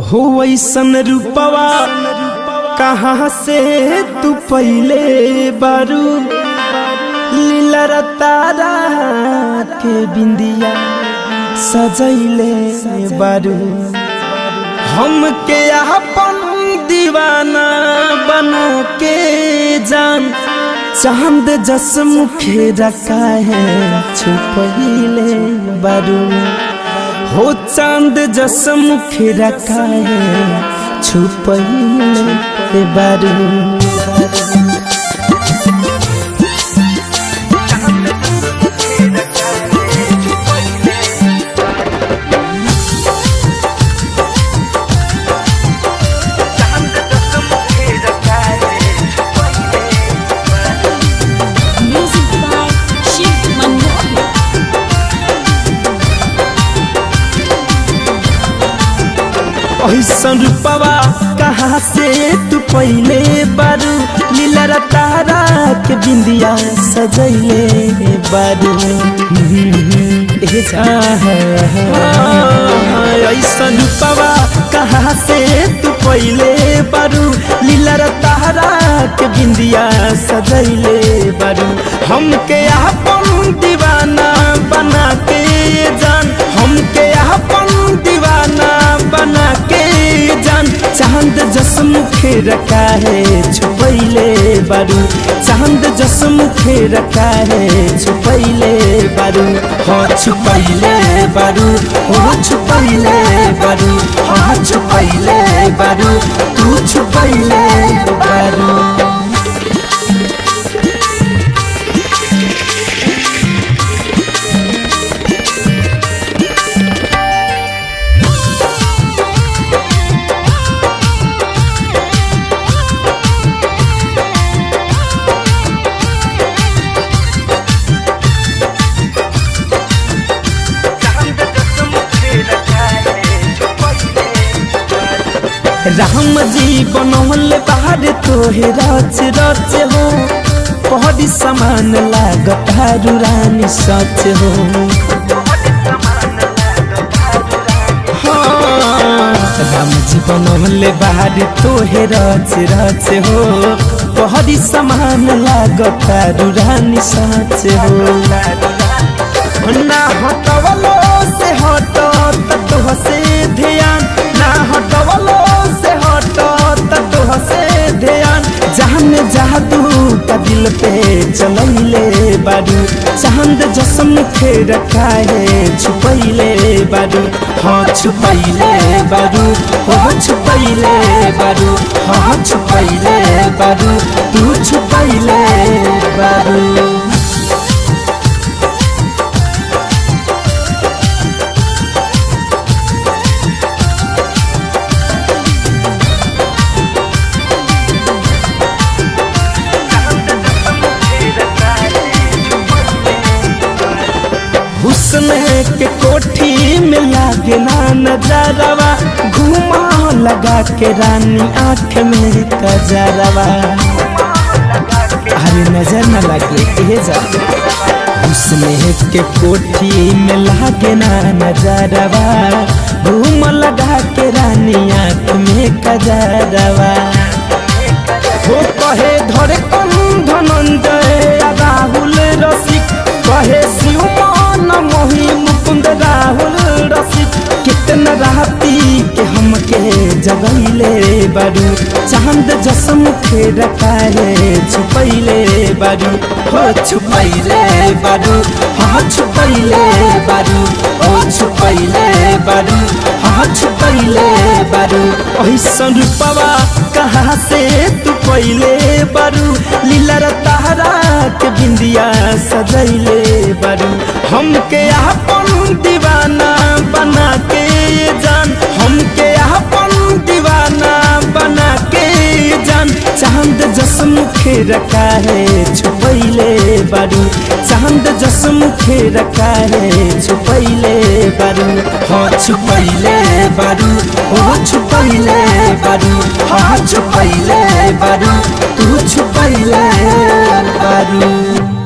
हो ऐसन रूपवा कहाँ से तू पहले बारू लीला तारा के बिंदिया सजैले बारू हमके अपन दीवाना बना के जान चांद जस मुखे रखा है छुपैले बारू हो चांद जस मुखे रखा है छुपैले बारू ऐसन रूपवा कहाँ से तू पहले बारू लीला तारा के बिंदिया सजैले बारू ऐसन रूपवा कहाँ से तू पहले बारू लीला तारा के बिंदिया सजैले बारू हमके अपन दीवाना बना के जान हमके अपन दीवाना बना के जान चांद जस मुखे रखा है छुपैले बारू चांद जस मुखे रखा है छुपैले बारू हाँ छुपैले बारू हो छुपैले बारू हाँ छुपैले बारू तू छुपैले बारू राम जी बनौल बाहर तोहे रच रच हो पहरी समान लागत रानी सच हो हाँ राम जी बनौल बाहर तोहे रच रच हो पहरी समान लागत रानी सच हो ना हटवलो से हटो तो से ध्यान ना हटवलो से ध्यान जान जादू का दिल पे चलैले बारू चांद जस मुखे रखा है छुपैले बारू हाँ छुपैले बारू हो छुपैले बारू हाँ छुपैले बारू तू छुपैले बारू हुस्न के कोठी में लागे ना नजरवा घुमा लगा के रानी आँख में कजरवा अरे नजर न लगे जा हुस्न के कोठी में लागे ना नजरवा घूम लगा के रानी आँख में कजरवा हो कहे धरे कम धनंजय राहुल रसिक कहे शिव मोही मुकुंद राहुल रसिक कितना राती के हमके जगैले बारू चांद जस मुखे रखा है छुपैले बारू हो छुपैले बारू हाँ छुपैले बारू हो छुपैले बारू हाँ छुपैले बारू ऐसन रूपवा कहाँ से तू पहले बारू लीला तारा के बिंदिया सजैले बारू हमके अपन दीवाना बना के जान हमके अपन दीवाना बना के जान चांद जस मुखे रखा है छुपैले बारू चांद जस मुखे रखा है छुपैले बारू हाँ छुपैले बारू हो छुपैले बारू हाँ छुपैले बारू तू छुपैले बारू।